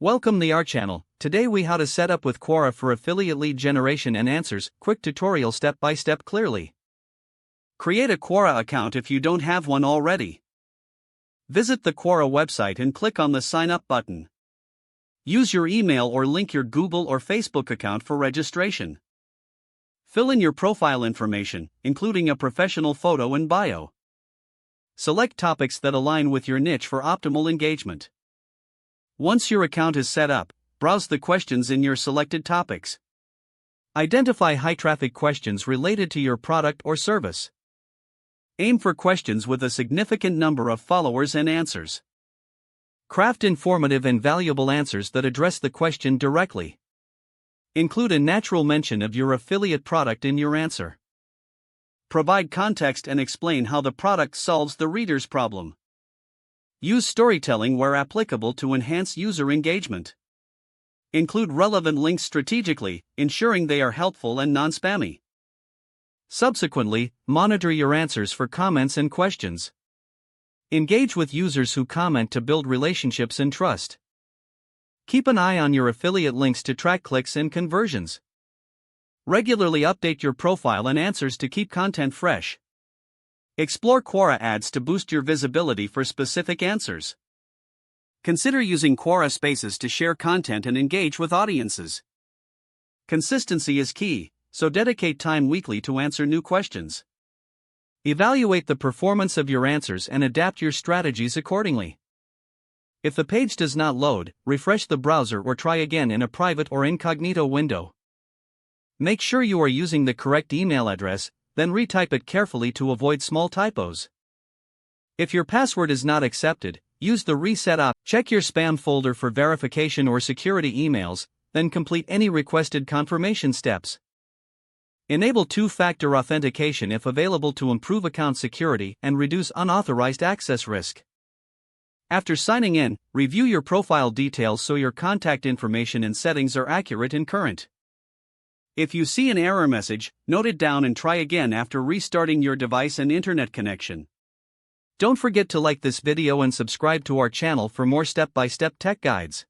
Welcome to our channel. Today we how to set up with Quora for affiliate lead generation and answers. Quick tutorial step by step clearly. Create a Quora account if you don't have one already. Visit the Quora website and click on the sign up button. Use your email or link your Google or Facebook account for registration. Fill in your profile information, including a professional photo and bio. Select topics that align with your niche for optimal engagement. Once your account is set up, browse the questions in your selected topics. Identify high-traffic questions related to your product or service. Aim for questions with a significant number of followers and answers. Craft informative and valuable answers that address the question directly. Include a natural mention of your affiliate product in your answer. Provide context and explain how the product solves the reader's problem. Use storytelling where applicable to enhance user engagement. Include relevant links strategically, ensuring they are helpful and non-spammy. Subsequently, monitor your answers for comments and questions. Engage with users who comment to build relationships and trust. Keep an eye on your affiliate links to track clicks and conversions. Regularly update your profile and answers to keep content fresh. Explore Quora ads to boost your visibility for specific answers. Consider using Quora Spaces to share content and engage with audiences. Consistency is key, so dedicate time weekly to answer new questions. Evaluate the performance of your answers and adapt your strategies accordingly. If the page does not load, refresh the browser or try again in a private or incognito window. Make sure you are using the correct email address, then retype it carefully to avoid small typos. If your password is not accepted, use the reset option. Check your spam folder for verification or security emails, then complete any requested confirmation steps. Enable two-factor authentication if available to improve account security and reduce unauthorized access risk. After signing in, review your profile details so your contact information and settings are accurate and current. If you see an error message, note it down and try again after restarting your device and internet connection. Don't forget to like this video and subscribe to our channel for more step-by-step tech guides.